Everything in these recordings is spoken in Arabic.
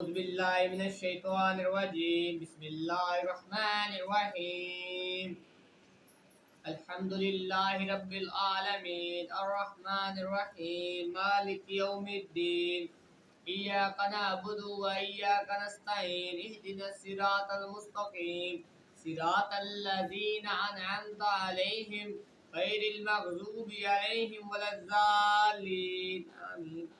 أعوذ بالله من الشيطان الرجيم بسم الله الرحمن الرحيم الحمد لله رب العالمين الرحمن الرحيم مالك يوم الدين إياك نعبد وإياك نستعين اهدنا الصراط المستقيم صراط الذين أنعمت عليهم غير المغضوب عليهم ولا الضالين آمين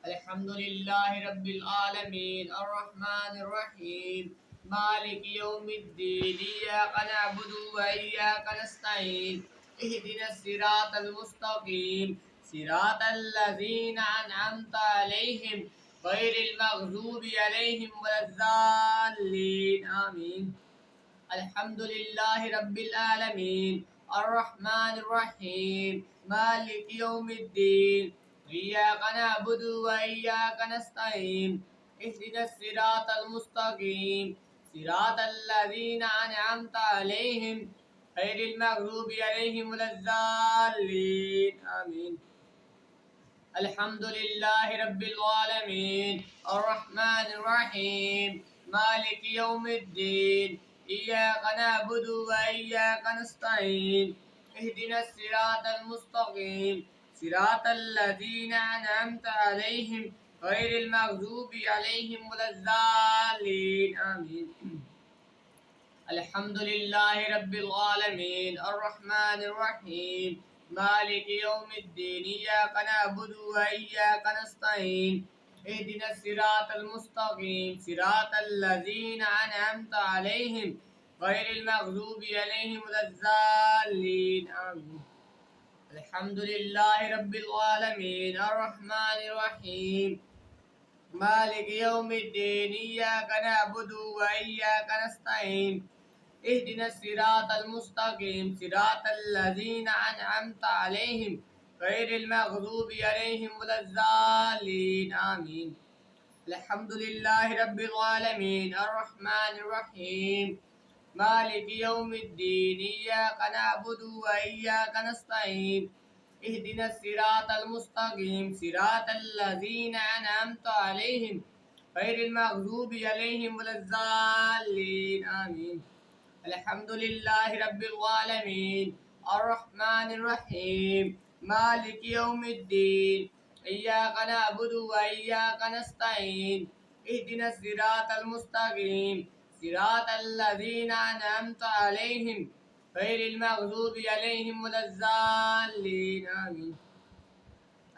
الحمد لله رب العالمين الرحمن الرحيم مالك يوم الدين إياك نعبد وإياك نستعين اهدنا الصراط المستقيم صراط الذين أنعمت عليهم غير المغضوب عليهم ولا الضالين آمين الحمد لله رب العالمين الرحمن الرحيم مالك يوم الدين إياك نعبد وإياك نستعين اهدنا الصراط المستقيم صراط الذين أنعمت عليهم غير المغضوب عليهم ولا الضالين آمين الحمد لله رب العالمين الرحمن الرحيم مالك يوم الدين إياك نعبد وإياك نستعين اهدنا الصراط المستقيم صراط الذين أنعمت عليهم غير المغضوب عليهم ولا الضالين آمين الحمد لله رب العالمين الرحمن الرحيم مالك يوم الدين إياك نعبد وإياك نستعين اهدنا الصراط المستقيم صراط الذين أنعمت عليهم غير المغضوب عليهم ولا الضالين آمين الحمد لله رب العالمين الرحمن الرحيم مالك يوم الدين إياك نعبد وإياك نستعين اهدنا الصراط المستقيم صراط الذين أنعمت عليهم غير المغضوب عليهم ولا الضالين آمين الحمد لله رب العالمين الرحمن الرحيم مالك يوم الدين إياك نعبد وإياك نستعين اهدنا الصراط المستقيم صراط الذين أنعمت عليهم غير المغضوب عليهم ولا الضالين آمين الحمد لله رب العالمين الرحمن الرحيم مالك يوم الدين إياك نعبد وإياك نستعين اهدنا الصراط المستقيم صراط الذين أنعمت عليهم غير المغضوب عليهم ولا الضالين آمين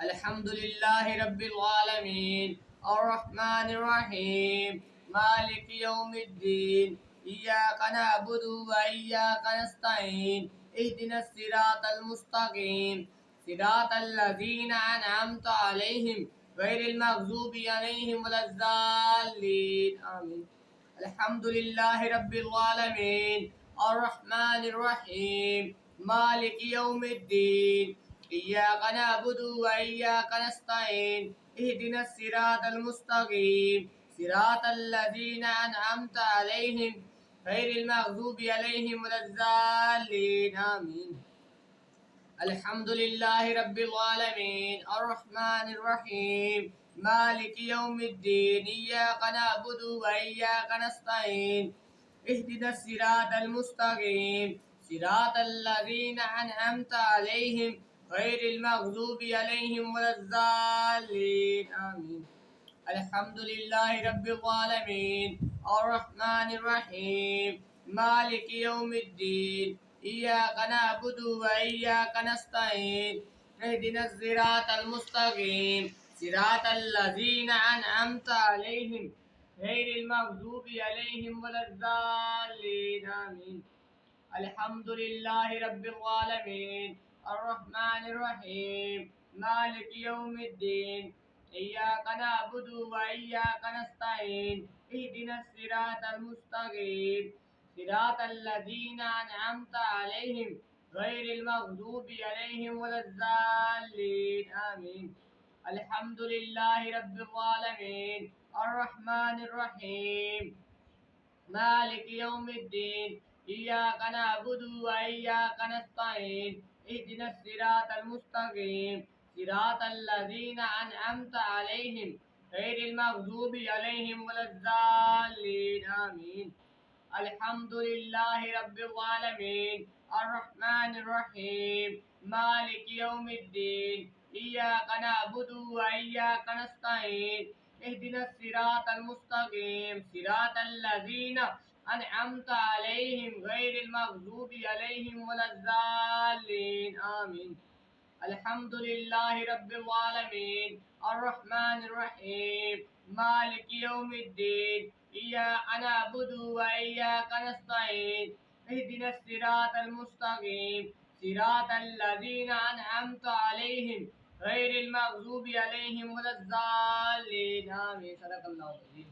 الحمد لله رب العالمين الرحمن الرحيم مالك يوم الدين إياك نعبد وإياك نستعين اهدنا الصراط المستقيم صراط الذين أنعمت عليهم غير المغضوب عليهم ولا الضالين آمين الحمد لله رب العالمين الرحمن الرحيم مالك يوم الدين إياك نعبد وإياك نستعين اهدنا الصراط المستقيم صراط الذين أنعمت عليهم غير المغضوب عليهم ولا الضالين آمين الحمد لله رب العالمين الرحمن الرحيم مالك يوم الدين إياك نعبد وإياك نستعين اهدنا الصراط المستقيم صراط الذين أنعمت عليهم غير المغضوب عليهم ولا الضالين آمين الحمد لله رب العالمين الرحمن الرحيم مالك يوم الدين إياك نعبد وإياك نستعين اهدنا الصراط المستقيم صراط الذين أنعمت عليهم غير المغضوب عليهم ولا الضالين آمين الحمد لله رب العالمين الرحمن الرحيم مالك يوم الدين إياك نعبد وإياك نستعين اهدنا الصراط المستقيم صراط الذين أنعمت عليهم غير المغضوب عليهم ولا الضالين آمين الحمد لله رب العالمين الرحمن الرحيم مالك يوم الدين إياك نعبد وإياك نستعين اهدنا الصراط المستقيم صراط الذين أنعمت عليهم غير المغضوب عليهم ولا الضالين آمين. الحمد لله رب العالمين الرحمن الرحيم مالك يوم الدين إياك نعبد وإياك نستعين اهدنا الصراط المستقيم صراط الذين أنعمت عليهم غير المغضوب عليهم ولا الضالين آمين. الحمد لله رب العالمين الرحمن الرحيم مالك يوم الدين إياك نعبد وإياك نستعين اهدنا الصراط المستقيم صراط الذين أنعمت عليهم غير المغضوب عليهم ولا الضالين آمين. صدق الله العظيم.